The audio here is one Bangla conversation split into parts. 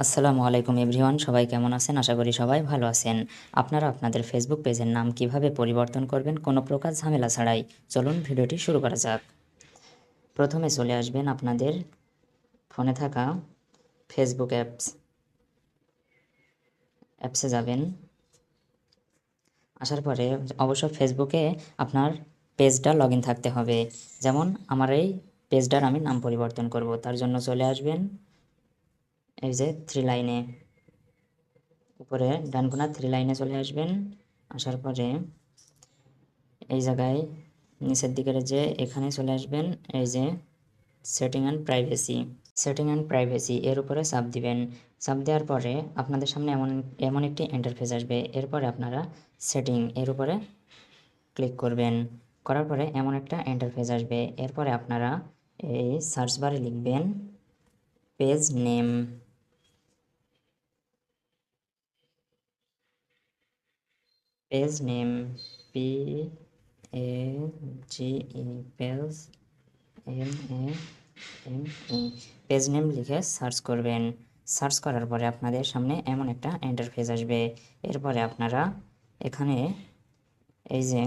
আসসালামু আলাইকুম এভরিওয়ান, সবাই কেমন আছেন? আশা করি সবাই ভালো আছেন। আপনারা আপনাদের ফেসবুক পেজের নাম কিভাবে পরিবর্তন করবেন কোনো প্রকার ঝামেলা ছাড়াই? চলুন ভিডিওটি শুরু করা যাক। প্রথমে চলে আসবেন আপনাদের ফোনে থাকা ফেসবুক অ্যাপসে যাবেন। আসার পরে অবশ্য ফেসবুকে আপনার পেজটা লগ ইন থাকতে হবে। যেমন আমার এই পেজটার আমি নাম পরিবর্তন করব, তার জন্য চলে আসবেন এই যে থ্রি লাইনে, উপরে ডান কোণার থ্রি লাইনে চলে আসবেন। আসার পরে এই জায়গায় নিচের দিকের যে এখানে চলে আসবেন, এই যে সেটিং অ্যান্ড প্রাইভেসি এর উপরে চাপ দিবেন। চাপ দেওয়ার পরে আপনাদের সামনে এমন এমন একটি ইন্টারফেস আসবে। এরপরে আপনারা সেটিং এর উপরে ক্লিক করবেন। করার পরে এমন একটা ইন্টারফেস আসবে। এরপরে আপনারা এই সার্চ বারে লিখবেন page name. Page name, P A G E, page M A M E, page name লিখে সার্চ করবেন। সার্চ করার পরে আপনাদের সামনে এমন একটা ইন্টারফেস আসবে। এরপরে আপনারা এখানে এই যে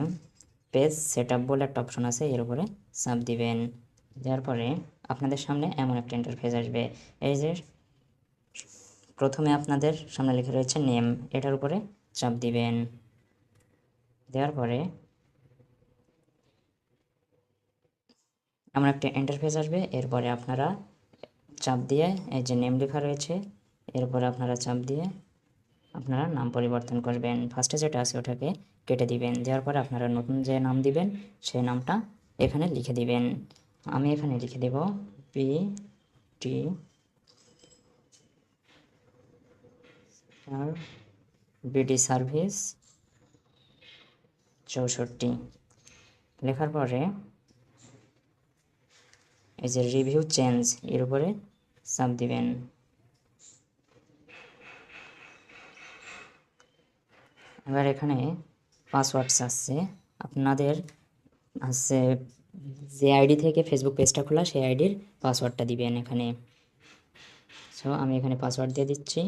পেজ সেটআপ বলে একটা অপশন আছে, এর উপরে চাপ দিবেন। দেওয়ার পরে আপনাদের সামনে এমন একটা ইন্টারফেস আসবে। এই যে প্রথমে আপনাদের সামনে লেখা রয়েছে নেম, এটার উপরে চাপ দিবেন। দেওয়ার পরে এমন একটা ইন্টারফেস আসবে। এরপরে আপনারা চাপ দিয়ে এই যে নেম লেখা রয়েছে, এরপরে আপনারা চাপ দিয়ে আপনারা নাম পরিবর্তন করবেন। ফার্স্টে যেটা আছে ওটাকে কেটে দিবেন। দেওয়ার পরে আপনারা নতুন যে নাম দিবেন সেই নামটা এখানে লিখে দিবেন। আমি এখানে লিখে দেব পি টি আর বিডি সার্ভিস 64। লেখার পরে এই যে রিভিউ চেঞ্জ এর উপরে চাপ দিবেন। এবার এখানে পাসওয়ার্ড চাচ্ছে আপনাদের, আছে যে আইডি থেকে ফেসবুক পেজটা খোলা সেই আইডির পাসওয়ার্ডটা দিবেন এখানে। সো আমি এখানে পাসওয়ার্ড দিয়ে দিচ্ছি।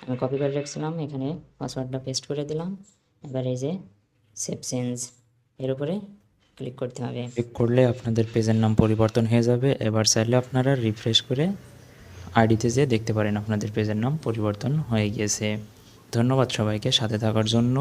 আমি কপি করে রাখছিলাম, এখানে পাসওয়ার্ডটা পেস্ট করে দিলাম। এবার এই যে সেভ চেঞ্জ এর উপরে ক্লিক করতে হবে। ক্লিক করলে আপনাদের পেজের নাম পরিবর্তন হয়ে যাবে। এবার চাইলে আপনারা রিফ্রেশ করে আইডিতে যেয়ে দেখতে পারেন আপনাদের পেজের নাম পরিবর্তন হয়ে গিয়েছে। ধন্যবাদ সবাইকে সাথে থাকার জন্য।